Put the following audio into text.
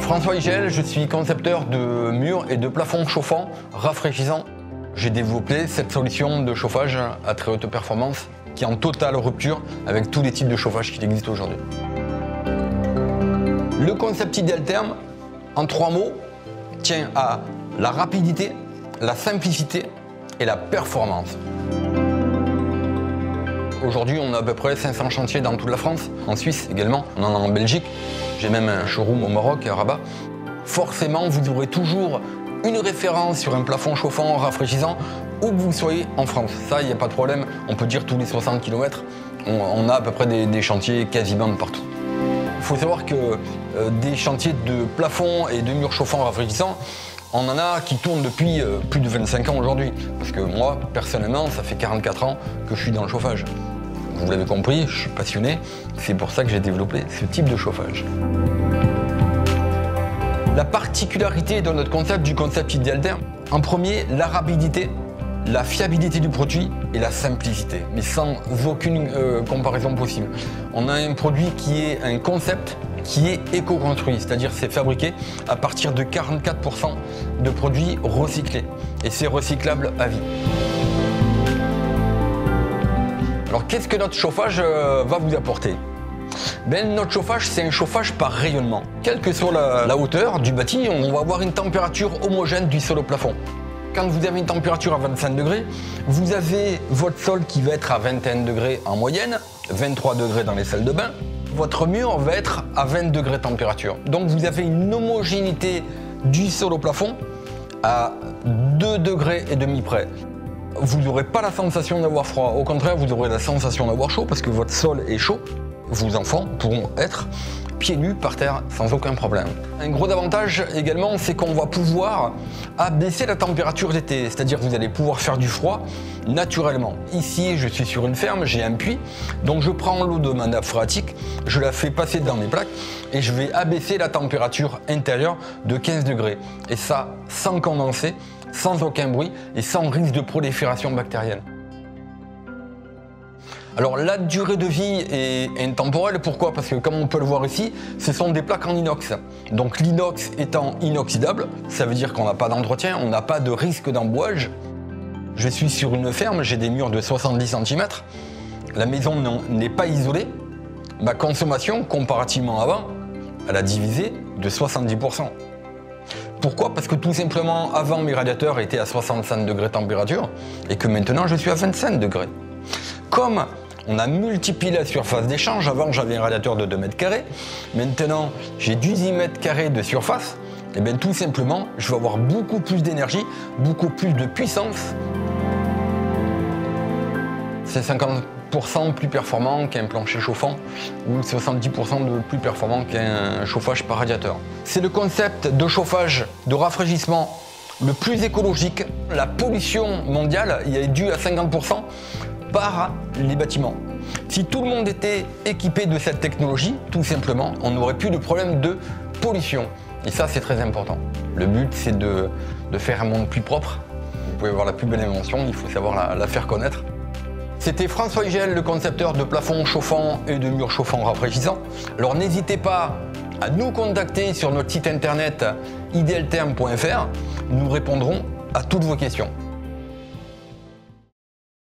François Igel, je suis concepteur de murs et de plafonds chauffants rafraîchissants. J'ai développé cette solution de chauffage à très haute performance qui est en totale rupture avec tous les types de chauffage qui existent aujourd'hui. Le concept Idealtherm, en 3 mots, tient à la rapidité, la simplicité et la performance. Aujourd'hui, on a à peu près 500 chantiers dans toute la France, en Suisse également, on en a en Belgique. J'ai même un showroom au Maroc, à Rabat. Forcément, vous aurez toujours une référence sur un plafond chauffant rafraîchissant où que vous soyez en France. Ça, il n'y a pas de problème. On peut dire tous les 60 km, on a à peu près des chantiers quasiment de partout. Il faut savoir que des chantiers de plafond et de murs chauffants rafraîchissants, on en a qui tournent depuis plus de 25 ans aujourd'hui. Parce que moi, personnellement, ça fait 44 ans que je suis dans le chauffage. Vous l'avez compris, je suis passionné. C'est pour ça que j'ai développé ce type de chauffage. La particularité de notre concept, du concept Idealtherm, en premier, la rapidité, la fiabilité du produit et la simplicité, mais sans aucune comparaison possible. On a un produit qui est un concept qui est éco-construit, c'est-à-dire c'est fabriqué à partir de 44% de produits recyclés et c'est recyclable à vie. Alors qu'est-ce que notre chauffage va vous apporter ? Notre chauffage, c'est un chauffage par rayonnement. Quelle que soit la hauteur du bâti, on va avoir une température homogène du sol au plafond. Quand vous avez une température à 25 degrés, vous avez votre sol qui va être à 21 degrés en moyenne, 23 degrés dans les salles de bain. Votre mur va être à 20 degrés de température. Donc vous avez une homogénéité du sol au plafond à 2,5 degrés près. Vous n'aurez pas la sensation d'avoir froid. Au contraire, vous aurez la sensation d'avoir chaud parce que votre sol est chaud. Vos enfants pourront être pieds nus par terre sans aucun problème. Un gros avantage également, c'est qu'on va pouvoir abaisser la température d'été, c'est-à-dire que vous allez pouvoir faire du froid naturellement. Ici, je suis sur une ferme, j'ai un puits, donc je prends l'eau de ma nappe phréatique, je la fais passer dans mes plaques et je vais abaisser la température intérieure de 15 degrés. Et ça, sans condenser, sans aucun bruit et sans risque de prolifération bactérienne. Alors la durée de vie est intemporelle, pourquoi ? Parce que comme on peut le voir ici, ce sont des plaques en inox. Donc l'inox étant inoxydable, ça veut dire qu'on n'a pas d'entretien, on n'a pas de risque d'embouage. Je suis sur une ferme, j'ai des murs de 70 cm, la maison n'est pas isolée. Ma consommation, comparativement avant, elle a divisé de 70%. Pourquoi ? Parce que tout simplement, avant mes radiateurs étaient à 65 degrés de température et que maintenant je suis à 25 degrés. Comme on a multiplié la surface d'échange, avant j'avais un radiateur de 2 mètres carrés, maintenant j'ai 18 mètres carrés de surface, et bien tout simplement je vais avoir beaucoup plus d'énergie, beaucoup plus de puissance. C'est 50% plus performant qu'un plancher chauffant ou 70% de plus performant qu'un chauffage par radiateur. C'est le concept de chauffage, de rafraîchissement le plus écologique. La pollution mondiale y est due à 50% par les bâtiments. Si tout le monde était équipé de cette technologie, tout simplement, on n'aurait plus de problème de pollution. Et ça, c'est très important. Le but, c'est de faire un monde plus propre. Vous pouvez avoir la plus belle invention, il faut savoir la faire connaître. C'était François Igel, le concepteur de plafonds chauffants et de murs chauffants rafraîchissants. Alors n'hésitez pas à nous contacter sur notre site internet idealtherm.fr. Nous répondrons à toutes vos questions.